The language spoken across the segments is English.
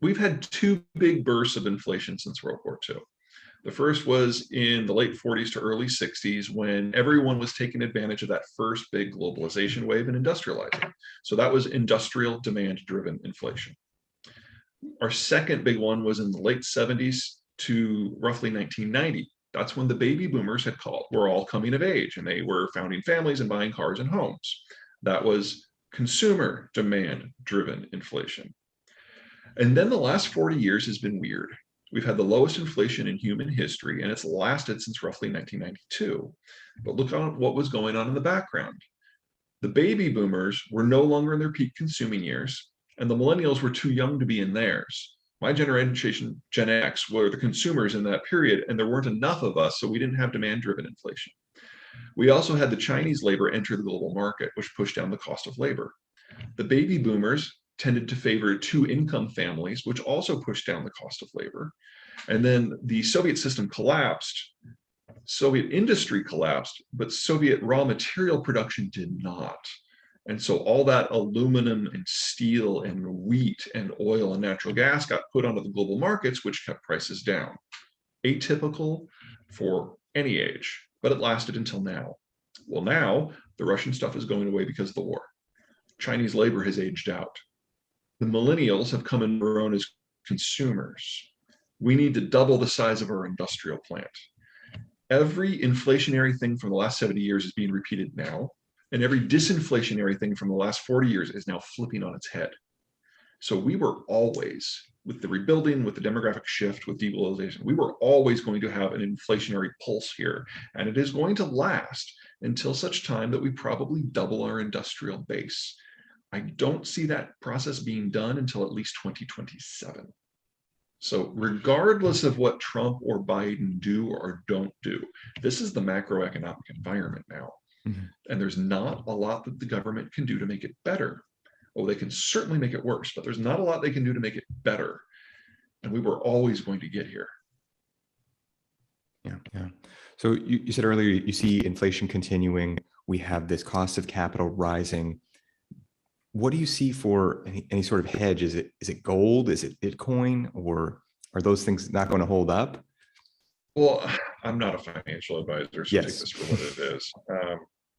we've had two big bursts of inflation since World War II. The first was in the late 40s to early 60s when everyone was taking advantage of that first big globalization wave and industrializing. So that was industrial demand driven inflation. Our second big one was in the late 70s to roughly 1990. That's when the baby boomers were all coming of age and they were founding families and buying cars and homes. That was consumer demand driven inflation. And then the last 40 years has been weird. We've had the lowest inflation in human history, and it's lasted since roughly 1992. But look at what was going on in the background. The baby boomers were no longer in their peak consuming years, and the millennials were too young to be in theirs. My generation, Gen X, were the consumers in that period, and there weren't enough of us, so we didn't have demand-driven inflation. We also had the Chinese labor enter the global market, which pushed down the cost of labor. The baby boomers tended to favor two-income families, which also pushed down the cost of labor. And then the Soviet system collapsed, Soviet industry collapsed, but Soviet raw material production did not. And so all that aluminum and steel and wheat and oil and natural gas got put onto the global markets, which kept prices down. Atypical for any age, but it lasted until now. Well, now the Russian stuff is going away because of the war. Chinese labor has aged out. The millennials have come in their own as consumers. We need to double the size of our industrial plant. Every inflationary thing from the last 70 years is being repeated now, and every disinflationary thing from the last 40 years is now flipping on its head. So we were always, with the rebuilding, with the demographic shift, with deglobalization, we were always going to have an inflationary pulse here, and it is going to last until such time that we probably double our industrial base. I don't see that process being done until at least 2027. So regardless of what Trump or Biden do or don't do, this is the macroeconomic environment now. Mm-hmm. And there's not a lot that the government can do to make it better. Oh, they can certainly make it worse, but there's not a lot they can do to make it better. And we were always going to get here. Yeah. So you said earlier, you see inflation continuing. We have this cost of capital rising. What do you see for any sort of hedge? Is it gold? Is it Bitcoin? Or are those things not going to hold up? Well, I'm not a financial advisor, so yes. Take this for what it is.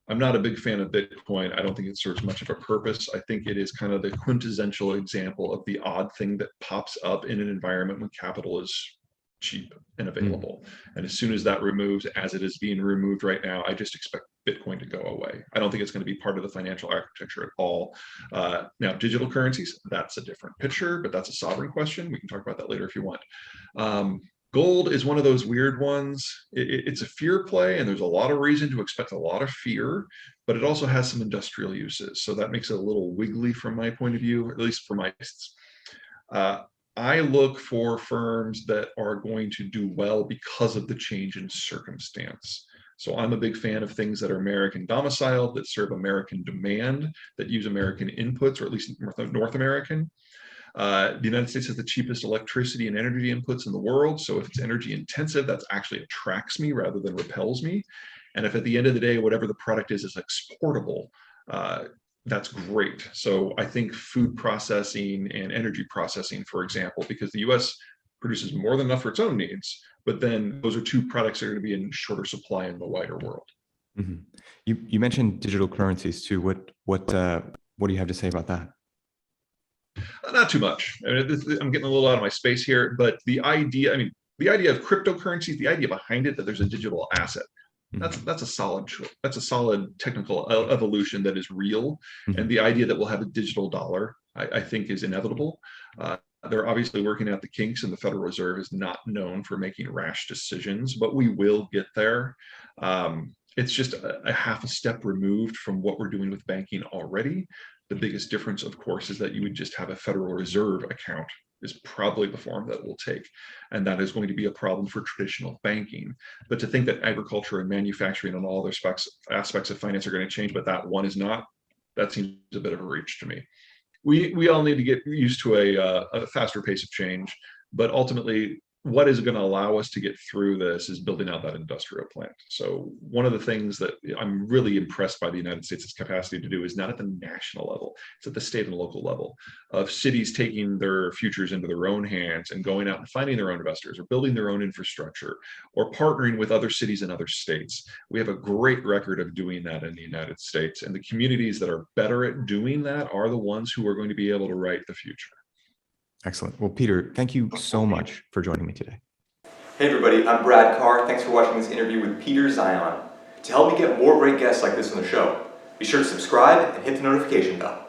I'm not a big fan of Bitcoin. I don't think it serves much of a purpose. I think it is kind of the quintessential example of the odd thing that pops up in an environment when capital is cheap and available. And as soon as that removes, as it is being removed right now, I just expect Bitcoin to go away. I don't think it's going to be part of the financial architecture at all. Now, digital currencies, that's a different picture, but that's a sovereign question. We can talk about that later if you want. Gold is one of those weird ones. It's a fear play, and there's a lot of reason to expect a lot of fear, but it also has some industrial uses. So that makes it a little wiggly from my point of view, at least for my I look for firms that are going to do well because of the change in circumstance. So I'm a big fan of things that are American domiciled, that serve American demand, that use American inputs, or at least North American. The United States has the cheapest electricity and energy inputs in the world. So if it's energy intensive, that actually attracts me rather than repels me. And if at the end of the day, whatever the product is exportable, that's great. So I think food processing and energy processing, for example, because the US produces more than enough for its own needs, but then those are two products that are going to be in shorter supply in the wider world. Mm-hmm. You mentioned digital currencies too. What do you have to say about that? Not too much. I mean, I'm getting a little out of my space here, but the idea of cryptocurrencies, the idea behind it that there's a digital asset, that's a solid technical evolution that is real. Mm-hmm. And the idea that we'll have a digital dollar, I think, is inevitable. They're obviously working out the kinks, and the Federal Reserve is not known for making rash decisions, but we will get there. It's just a half a step removed from what we're doing with banking already. The biggest difference, of course, is that you would just have a Federal Reserve account is probably the form that will take. And that is going to be a problem for traditional banking. But to think that agriculture and manufacturing and all other aspects of finance are going to change, but that one is not, that seems a bit of a reach to me. We all need to get used to a faster pace of change, but ultimately what is going to allow us to get through this is building out that industrial plant. So one of the things that I'm really impressed by the United States' capacity to do is not at the national level, it's at the state and local level, of cities taking their futures into their own hands and going out and finding their own investors or building their own infrastructure or partnering with other cities in other states. We have a great record of doing that in the United States, and the communities that are better at doing that are the ones who are going to be able to write the future. Excellent. Well, Peter, thank you so much for joining me today. Hey everybody, I'm Brad Carr. Thanks for watching this interview with Peter Zeihan. To help me get more great guests like this on the show, be sure to subscribe and hit the notification bell.